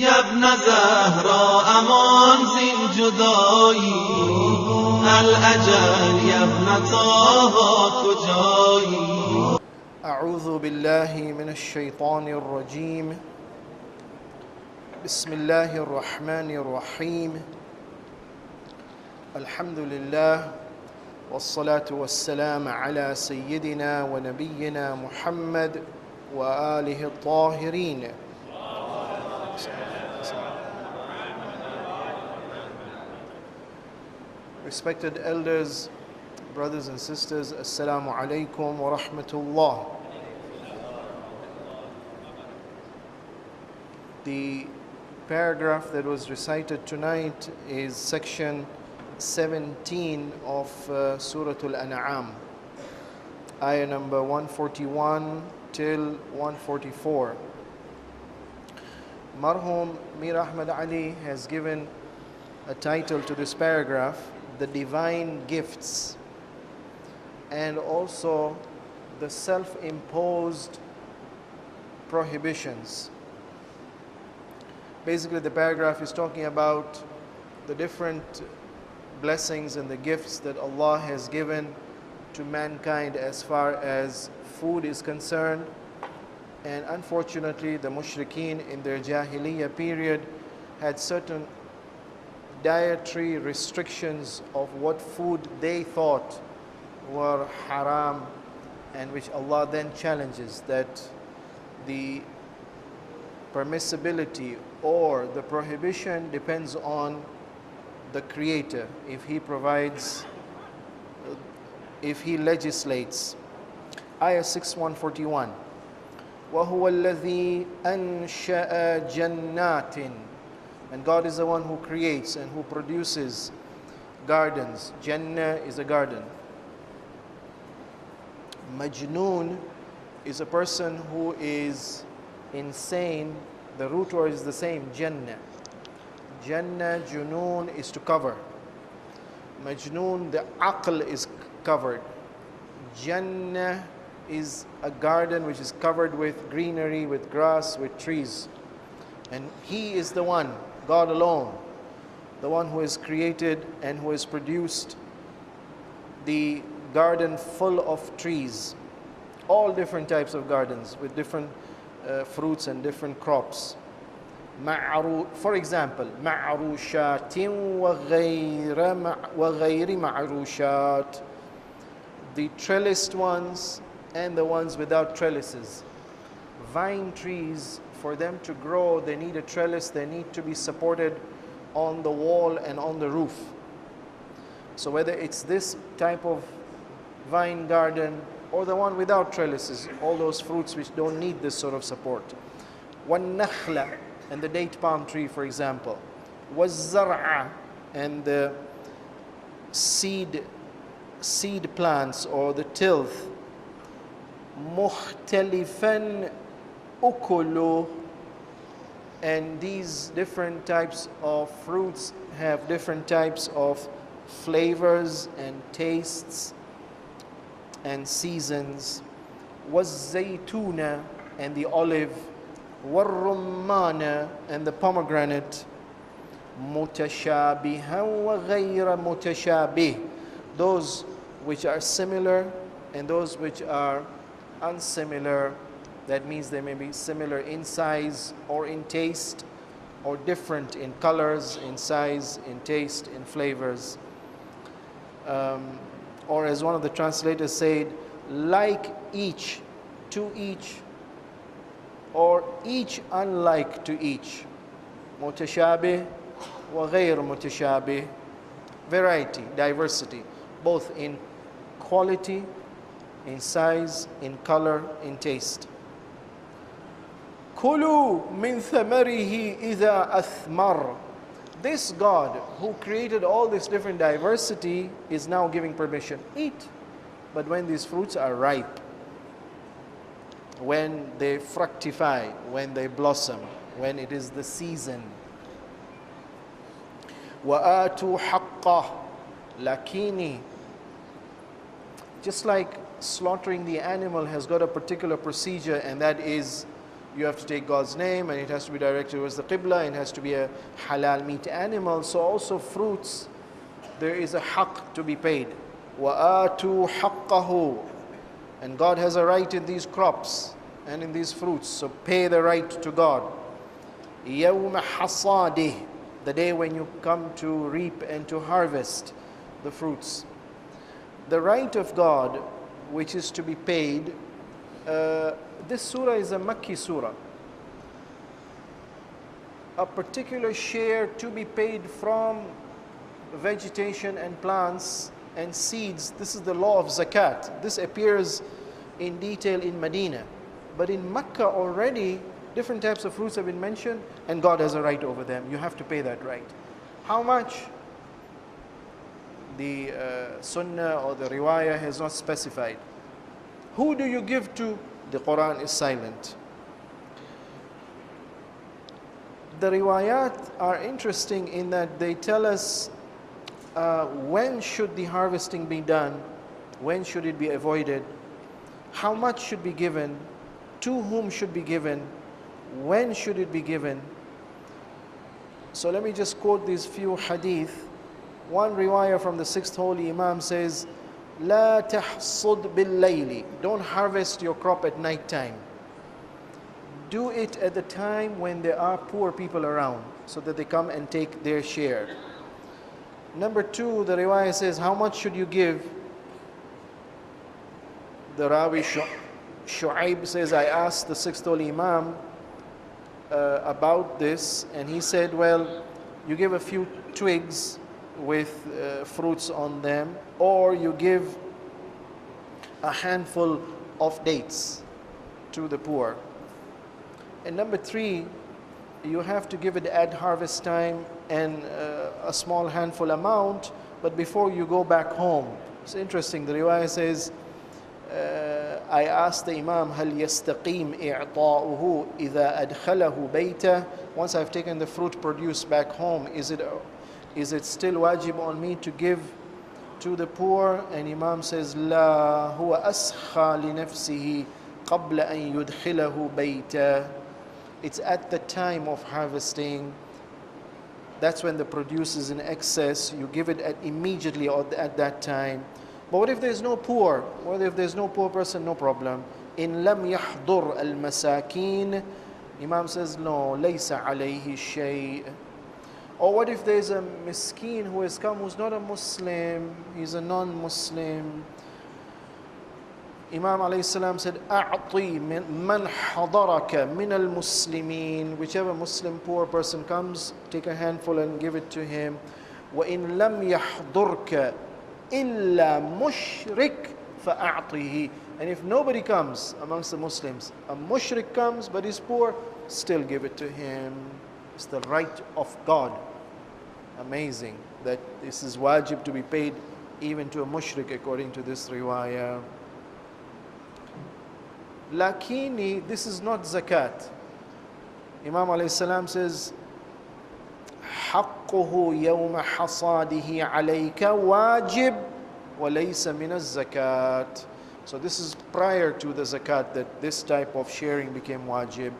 يا ابن زهرا أمان زين جدائي الأجل يا ابن طه كجائي. أعوذ بالله من الشيطان الرجيم. بسم الله الرحمن الرحيم. الحمد لله والصلاة والسلام على سيدنا ونبينا محمد وآله الطاهرين. Respected elders, brothers and sisters, Assalamu alaikum wa rahmatullah. The paragraph that was recited tonight is section 17 of Surah Al-An'am, ayah number 141 till 144. Marhum Mir Ahmad Ali has given a title to this paragraph, The Divine Gifts, and also the self-imposed prohibitions. Basically, the paragraph is talking about the different blessings and the gifts that Allah has given to mankind as far as food is concerned. And unfortunately, the mushrikeen in their Jahiliyyah period had certain dietary restrictions of what food they thought were haram, and which Allah then challenges, that the permissibility or the prohibition depends on the Creator, if He provides, if He legislates. Ayah 6141. وَهُوَ الَّذِي أَنشَأَ جَنَّاتٍ. And God is the one who creates and who produces gardens. Jannah is a garden. Majnoon is a person who is insane. The root word is the same, Jannah. Jannah, Junoon is to cover. Majnoon, the aql is covered. Jannah is a garden which is covered with greenery, with grass, with trees. And He is the one, God alone, the one who has created and who has produced the garden full of trees, all different types of gardens with different fruits and different crops. For example, مَعْرُوشَاتٍ وَغَيْرِ مَعْرُوشَات. The trellised ones and the ones without trellises. Vine trees, for them to grow, they need a trellis, they need to be supported on the wall and on the roof. So whether it's this type of vine garden or the one without trellises, all those fruits which don't need this sort of support. وَالنَّخْلَ, and the date palm tree, for example. وَالزَّرْعَ, and the seed plants or the tilth. مُخْتَلِفًا ukulu, and these different types of fruits have different types of flavors and tastes and seasons. وَالزَّيْتُونَ, and the olive. وَالرُّمَّانَ, and the pomegranate. مُتَشَابِهًا وَغَيْرَ مُتَشَابِهٍ, those which are similar and those which are unsimilar. That means they may be similar in size or in taste, or different in colors, in size, in taste, in flavors. Or as one of the translators said, like each, to each, or each unlike to each. Mutashabih wa ghayr mutashabih. Variety, diversity, both in quality, in size, in color, in taste. Kulu min thamarihi idha athmar. This God who created all this different diversity is now giving permission. Eat, but when these fruits are ripe, when they fructify, when they blossom, when it is the season. وَآتُوا حَقَّهُ, lakini. Just like slaughtering the animal has got a particular procedure, and that is You have to take God's name, and it has to be directed towards the Qibla, and it has to be a halal meat animal. So also fruits, there is a haqq to be paid. وَآتُوا حَقَّهُ. And God has a right in these crops and in these fruits. So pay the right to God. يَوْمَ حَصَادِهِ. The day when you come to reap and to harvest the fruits. The right of God, which is to be paid, this surah is a Makki surah. A particular share to be paid from vegetation and plants and seeds. This is the law of zakat. This appears in detail in Medina. But in Mecca already, different types of fruits have been mentioned, and God has a right over them. You have to pay that right. How much? The Sunnah or the Riwayah has not specified. Who do you give to? The Quran is silent. The Riwayat are interesting in that they tell us when should the harvesting be done, when should it be avoided, how much should be given, to whom should be given, when should it be given. So let me just quote these few hadith. One riwayah from the 6th holy Imam says, لا تحصد بالليل. Don't harvest your crop at night time. Do it at the time when there are poor people around, so that they come and take their share. Number 2, the riwayah says, how much should you give? The Rawi Shu'aib says, I asked the 6th holy Imam about this, and he said, well, you give a few twigs with fruits on them, or you give a handful of dates to the poor. And number 3, you have to give it at harvest time and a small handful amount, but before you go back home. It's interesting, the riwayah says, I asked the Imam, هل يستقيم إعطاؤه إذا أدخله بيته? Once I've taken the fruit produce back home, is it still wajib on me to give to the poor? And Imam says, لا هو أسخى لنفسه قبل أن يدخله بيته. It's at the time of harvesting. That's when the produce is in excess. You give it immediately at that time. But what if there's no poor? What if there's no poor person? No problem. In lam yahdur al-masakin, Imam says, no, laysa alayhi shay'. Or what if there's a miskin who has come who's not a Muslim, he's a non-Muslim? Imam alayhi salam said, أعطي من حضرك من المسلمين. Whichever Muslim poor person comes, take a handful and give it to him. وإن لم يحضرك إلا مشرك فأعطيه. And if nobody comes amongst the Muslims, a mushrik comes but is poor, still give it to him. It's the right of God. Amazing that this is wajib to be paid even to a mushrik according to this riwayah. Lakini, this is not zakat. Imam alayhi salam says, حقه يوم حصاده عليك واجب وليس من الزكاة. So this is prior to the zakat that this type of sharing became wajib.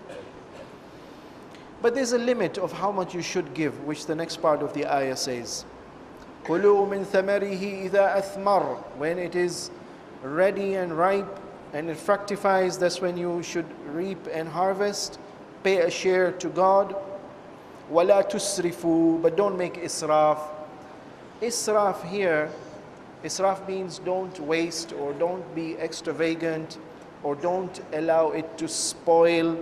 But there's a limit of how much you should give, which the next part of the ayah says. كُلُوا مِنْ ثَمَرِهِ إِذَا أَثْمَرَ. When it is ready and ripe and it fructifies, that's when you should reap and harvest. Pay a share to God. وَلَا تُسْرِفُوا. But don't make israf. Israf here, israf means don't waste or don't be extravagant or don't allow it to spoil.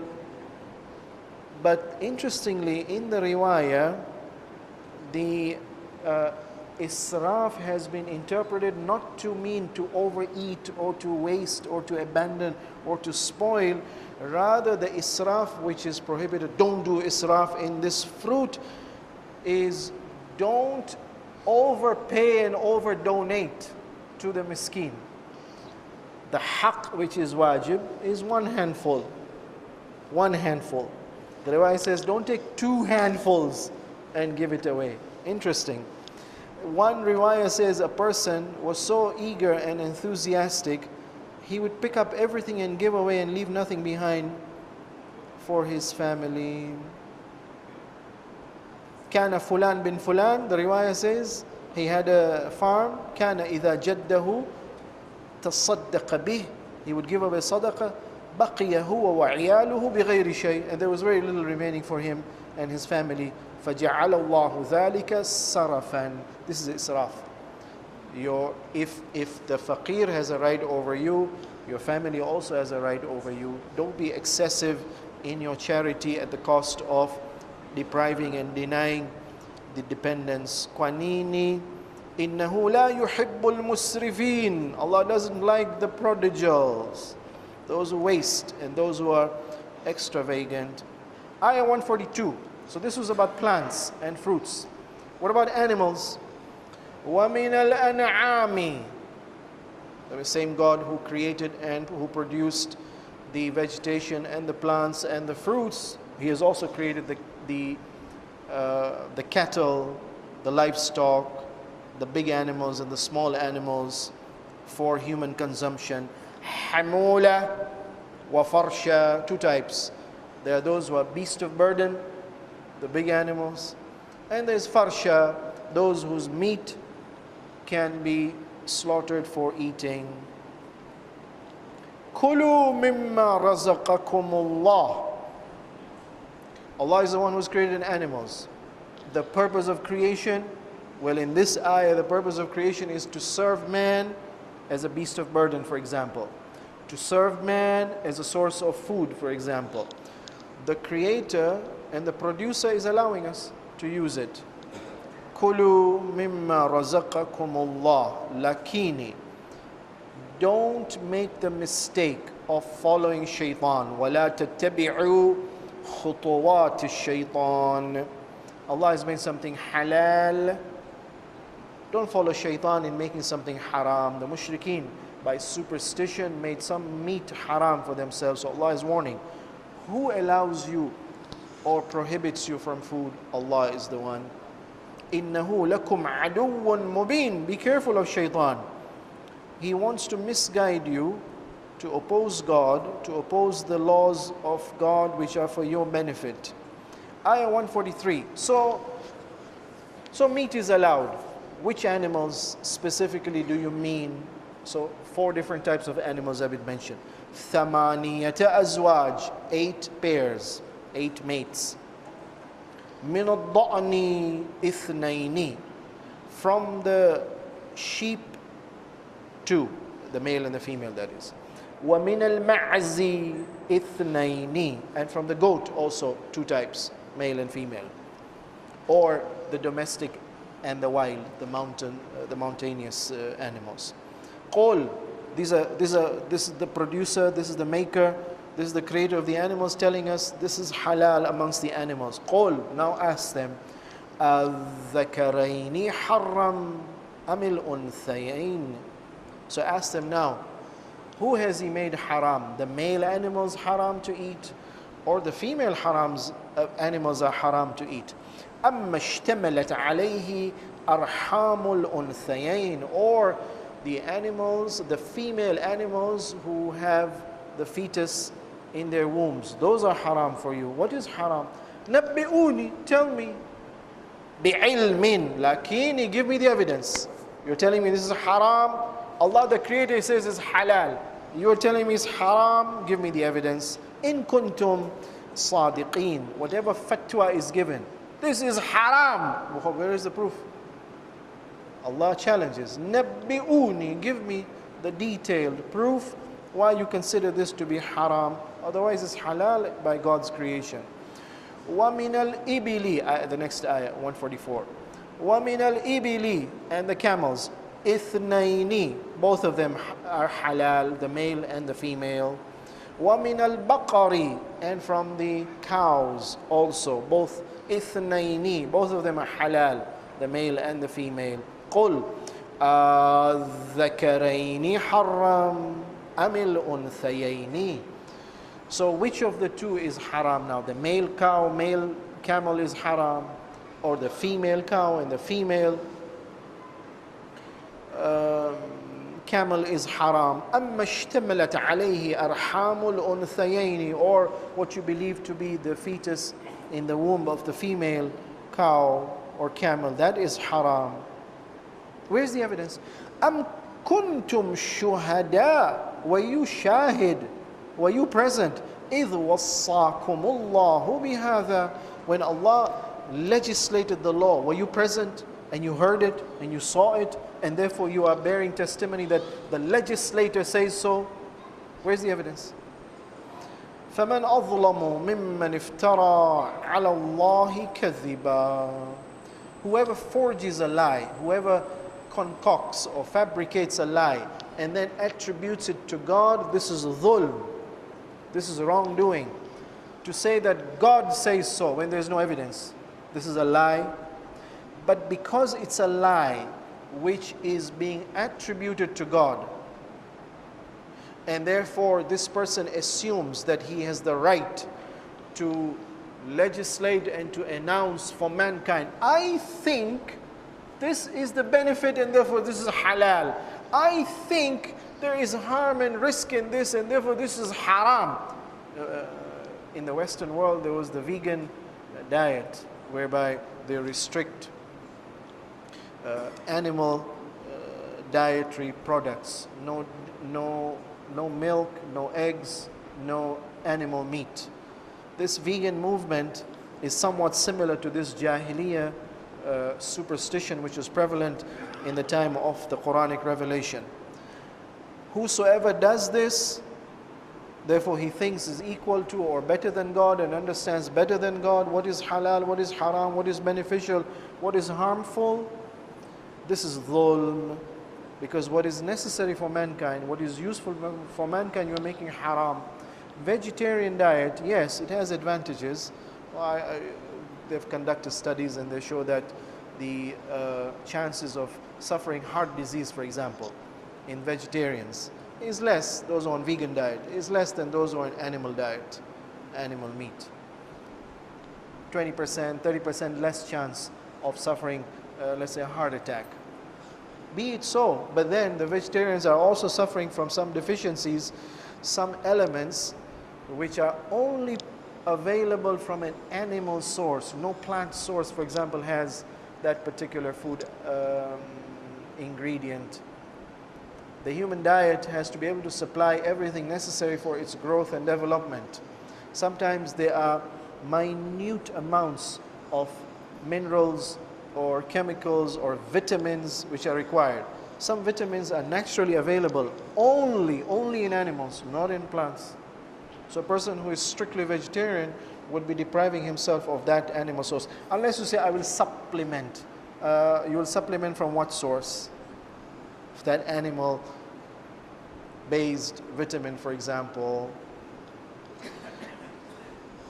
But interestingly, in the riwayah, the israf has been interpreted not to mean to overeat or to waste or to abandon or to spoil. Rather, the israf which is prohibited, don't do israf in this fruit, is don't overpay and over donate to the miskin. The haqq which is wajib is one handful. One handful. The riwayah says don't take 2 handfuls and give it away. Interesting. One riwayah says a person was so eager and enthusiastic, he would pick up everything and give away and leave nothing behind for his family. كان فلان بن فلان, the riwayah says, he had a farm. كان إذا جده تصدق به, he would give away sadaqah. بقي هو وعياله بغير شيء, and there was very little remaining for him and his family. فجعل الله ذلك سرفا. This is israf. If the faqir has a right over you, your family also has a right over you. Don't be excessive in your charity at the cost of depriving and denying the dependents. Kwanini innahu la yuhibbul musrifin. Allah doesn't like the prodigals, those who waste and those who are extravagant. Ayah 142. So this was about plants and fruits. What about animals? وَمِنَ الْأَنْعَامِ. The same God who created and who produced the vegetation and the plants and the fruits, He has also created the cattle, the livestock, the big animals and the small animals for human consumption. حَمُولَ وَفَرْشَ. Two types. There are those who are beasts of burden, the big animals, and there's farsha, those whose meat can be slaughtered for eating. Kulu mimma razaqakumullah. Allah is the one who's created animals. The purpose of creation, well, in this ayah, the purpose of creation is to serve man as a beast of burden, for example. To serve man as a source of food, for example. The creator and the producer is allowing us to use it. Kulu mimma razaqakumullah. Lakini. Don't make the mistake of following shaitan. وَلَا تَتَّبِعُوا خُطُوَاتِ الشَّيْطَانِ. Allah has made something halal. Don't follow shaitan in making something haram. The mushrikeen, by superstition, made some meat haram for themselves. So Allah is warning. Who allows you or prohibits you from food? Allah is the one. إِنَّهُ لَكُمْ عَدُوٌّ مُبِينٌ. Be careful of shaitan. He wants to misguide you, to oppose God, to oppose the laws of God which are for your benefit. Ayah 143. So meat is allowed. Which animals specifically do you mean? So 4 different types of animals have been mentioned. ثَمَانِيَةَ أَزْوَاجٍ. 8 pairs, 8 mates. مِنَ الضَّأْنِ إِثْنَيْنِ. From the sheep, 2, the male and the female, that is. وَمِنَ الْمَعْزِ إِثْنَيْنِ. And from the goat also 2 types, male and female. Or the domestic and the wild, the mountainous animals. قُلْ. This is the producer, this is the maker, this is the creator of the animals telling us this is halal amongst the animals. قُلْ. Now ask them, الذَّكَرَيْنِ حَرَّمْ أَمِ الْأُنْثَيَيْنِ. So ask them now, who has He made haram? The male animals haram to eat, or the female animals are haram to eat? أَمَّا اشْتَمَلَتْ عَلَيْهِ أَرْحَامُ الْأُنْثَيَيْنِ. Or the animals, the female animals who have the fetus in their wombs, those are haram for you. What is haram? نَبِّئُونِ. Tell me. بِعِلْمٍ. Lakini, give me the evidence. You're telling me this is haram. Allah the Creator says it's halal. You're telling me it's haram. Give me the evidence. In kuntum sadiqeen. Whatever fatwa is given, this is haram. Where is the proof? Allah challenges. Nabbi'uni. Give me the detailed proof why you consider this to be haram. Otherwise it's halal by God's creation. وَمِنَ الْإِبِلِ. The next ayah, 144. وَمِنَ الْإِبِلِ. And the camels. إِثْنَيْنِ. Both of them are halal, the male and the female. وَمِنَ الْبَقَرِ. And from the cows also, both إِثْنَيْنِ. Both of them are halal, the male and the female. قُلْ الذَّكَرَيْنِ حَرَّمْ أَمِ الْأُنْثَيَيْنِ. So which of the 2 is haram now? The male cow, male camel is haram, or the female cow and the female camel is haram. أَمَّا اشْتَمَلَتْ عَلَيْهِ أَرْحَامُ الْأُنْثَيَيْنِ, or what you believe to be the fetus in the womb of the female cow or camel, that is haram. Where's the evidence? أَمْ كُنْتُمْ شُهَدَاء, were you shahid, were you present, إِذْ وَصَّاكُمُ اللَّهُ بِهَذَا, when Allah legislated the law, were you present and you heard it and you saw it, and therefore you are bearing testimony that the legislator says so? Where's the evidence? فَمَنْ أَظْلَمُ مِمَّنْ افْتَرَى عَلَى اللَّهِ كَذِبًا, whoever forges a lie, whoever concocts or fabricates a lie and then attributes it to God, this is dhulm, this is wrongdoing. To say that God says so when there's no evidence, this is a lie. But because it's a lie which is being attributed to God, and therefore this person assumes that he has the right to legislate and to announce for mankind, I think this is the benefit and therefore this is halal. I think there is harm and risk in this and therefore this is haram. In the Western world there was the vegan diet, whereby they restrict animal dietary products. No milk, no eggs, no animal meat. This vegan movement is somewhat similar to this Jahiliyyah superstition which was prevalent in the time of the Quranic revelation. Whosoever does this, therefore he thinks is equal to or better than God and understands better than God what is halal, what is haram, what is beneficial, what is harmful. This is dhulm, because what is necessary for mankind, what is useful for mankind, you're making haram. Vegetarian diet, yes, it has advantages. They've conducted studies and they show that the chances of suffering heart disease, for example, in vegetarians is less, those on vegan diet, is less than those on animal diet, animal meat. 20%, 30% less chance of suffering, let's say, a heart attack. Be it so, but then the vegetarians are also suffering from some deficiencies, some elements which are only available from an animal source. No plant source, for example, has that particular food ingredient. The human diet has to be able to supply everything necessary for its growth and development. Sometimes there are minute amounts of minerals or chemicals or vitamins which are required. Some vitamins are naturally available only in animals, not in plants. So a person who is strictly vegetarian would be depriving himself of that animal source. Unless you say, I will supplement. You will supplement from what source? If that animal-based vitamin, for example.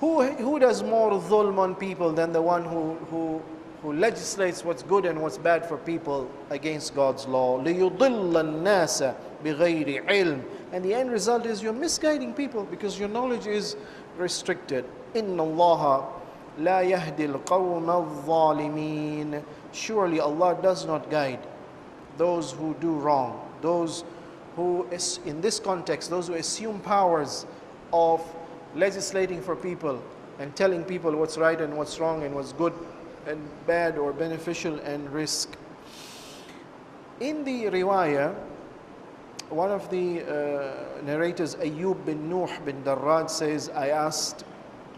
Who does more dhulm on people than the one who legislates what's good and what's bad for people against God's law? لِيُضِلَّ النَّاسَ بِغَيْرِ عِلْمٍ. And the end result is you're misguiding people because your knowledge is restricted. إِنَّ اللَّهَ لَا يَهْدِي الْقَوْمَ الظَّالِمِينَ. Surely Allah does not guide those who do wrong, those who, in this context, those who assume powers of legislating for people and telling people what's right and what's wrong and what's good and bad or beneficial and risk. In the riwayah, one of the narrators, Ayyub bin Nuh bin Darrad, says, I asked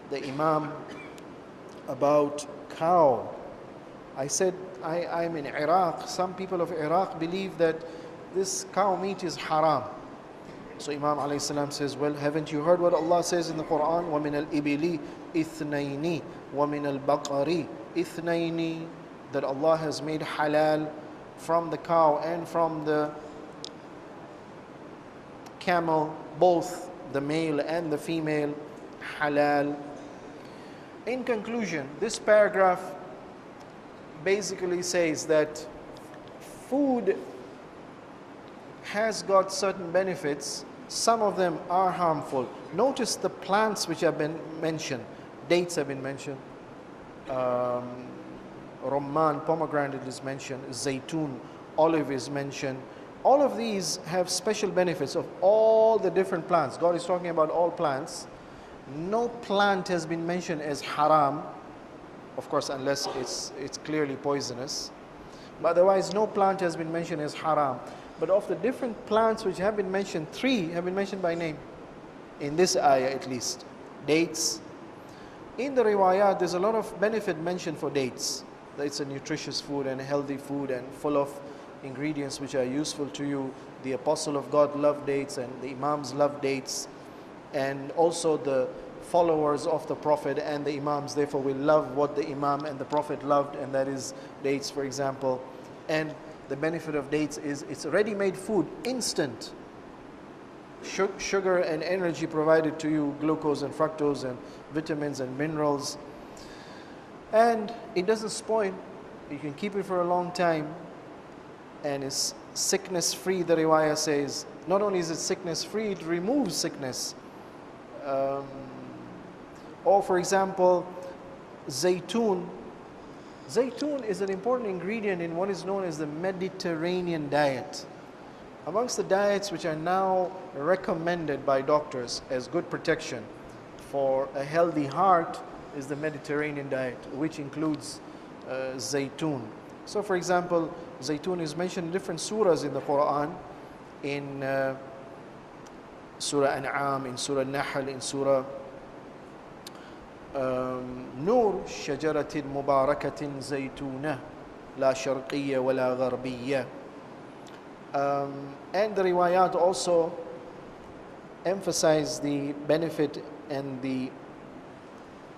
the Imam about cow. I said, I'm in Iraq. Some people of Iraq believe that this cow meat is haram. So Imam alayhi salam says, well, haven't you heard what Allah says in the Quran? وَمِنَ الْإِبِلِ إِثْنَيْنِ وَمِنَ الْبَقَرِ إِثْنَيْنِ. That Allah has made halal from the cow and from the camel, both the male and the female, halal. In conclusion, this paragraph basically says that food has got certain benefits. Some of them are harmful. Notice the plants which have been mentioned. Dates have been mentioned. Rumman, pomegranate is mentioned. Zaytun, olive is mentioned. All of these have special benefits of all the different plants. God is talking about all plants. No plant has been mentioned as haram, of course, unless it's clearly poisonous. But otherwise, no plant has been mentioned as haram. But of the different plants which have been mentioned, 3 have been mentioned by name. In this ayah at least. Dates. In the riwayat, there's a lot of benefit mentioned for dates. That it's a nutritious food and a healthy food and full of ingredients which are useful to you. The Apostle of God loved dates and the Imams loved dates. And also the followers of the Prophet and the Imams, therefore will love what the Imam and the Prophet loved, and that is dates, for example. And the benefit of dates is it's ready-made food, instant. Sugar and energy provided to you, glucose and fructose and vitamins and minerals. And it doesn't spoil. You can keep it for a long time. And it's sickness-free, the riwayah says. Not only is it sickness-free, it removes sickness. Or for example, zaytun. Zaytun is an important ingredient in what is known as the Mediterranean diet. Amongst the diets which are now recommended by doctors as good protection for a healthy heart is the Mediterranean diet, which includes zaytun. So for example, zaytun is mentioned in different surahs in the Quran, in Surah An'am, in Surah Nahl, in Surah Nur, شجرة مباركة زيتونة لا شرقية ولا غربية. And the riwayat also emphasize the benefit and the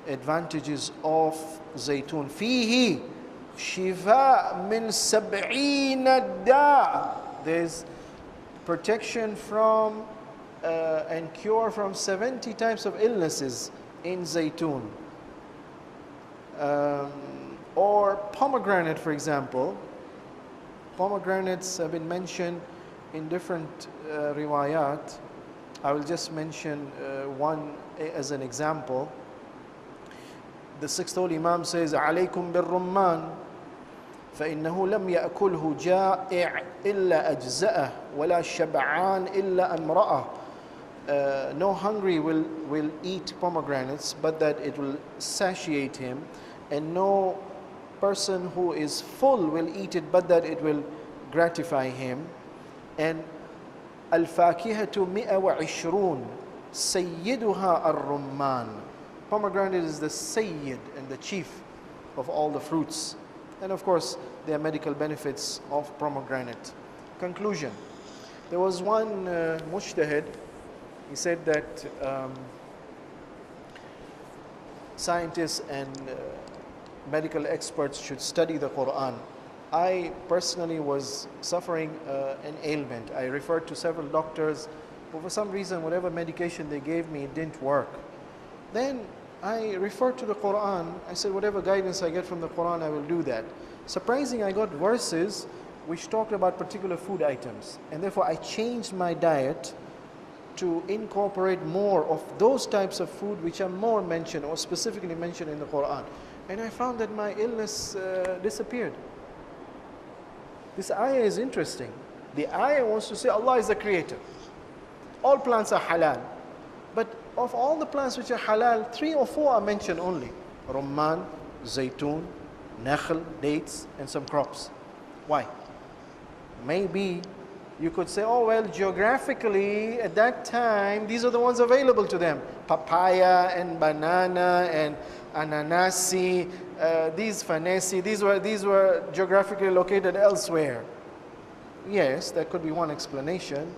advantages of zaytun. فيه شفاء من 70 داء. There's protection from and cure from 70 types of illnesses in zaytun. Or pomegranate, for example. Pomegranates have been mentioned in different riwayat. I will just mention one as an example. The 6th Holy Imam says, عليكم بالرمان فإنه لم يأكله جائع إلا أجزأه ولا شبعان إلا أمرأه. No hungry will eat pomegranates, but that it will satiate him, and no person who is full will eat it, but that it will gratify him. And al-fakihatu 120 sayyiduha ar-rumman. Pomegranate is the sayyid and the chief of all the fruits. And of course, there are medical benefits of pomegranate. Conclusion. There was one mujtahid. He said that scientists and medical experts should study the Quran. I personally was suffering an ailment. I referred to several doctors, but for some reason, whatever medication they gave me, it didn't work. Then I referred to the Quran. I said, whatever guidance I get from the Quran, I will do that. Surprising, I got verses which talked about particular food items. And therefore, I changed my diet to incorporate more of those types of food which are more mentioned or specifically mentioned in the Quran. And I found that my illness disappeared. This ayah is interesting. The ayah wants to say Allah is the creator. All plants are halal. But of all the plants which are halal, 3 or 4 are mentioned only. Rumman, zaytun, nakhl, dates, and some crops. Why? Maybe you could say, oh well, geographically at that time, these are the ones available to them. Papaya and banana and ananasi, these fanesi, these were geographically located elsewhere. Yes, that could be one explanation.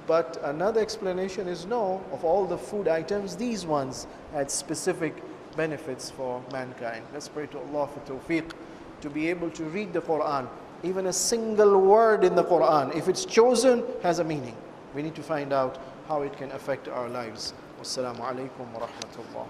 But another explanation is no, of all the food items, these ones had specific benefits for mankind. Let's pray to Allah for tawfiq to be able to read the Quran. Even a single word in the Quran, if it's chosen, has a meaning. We need to find out how it can affect our lives. Wassalamu alaikum wa rahmatullah.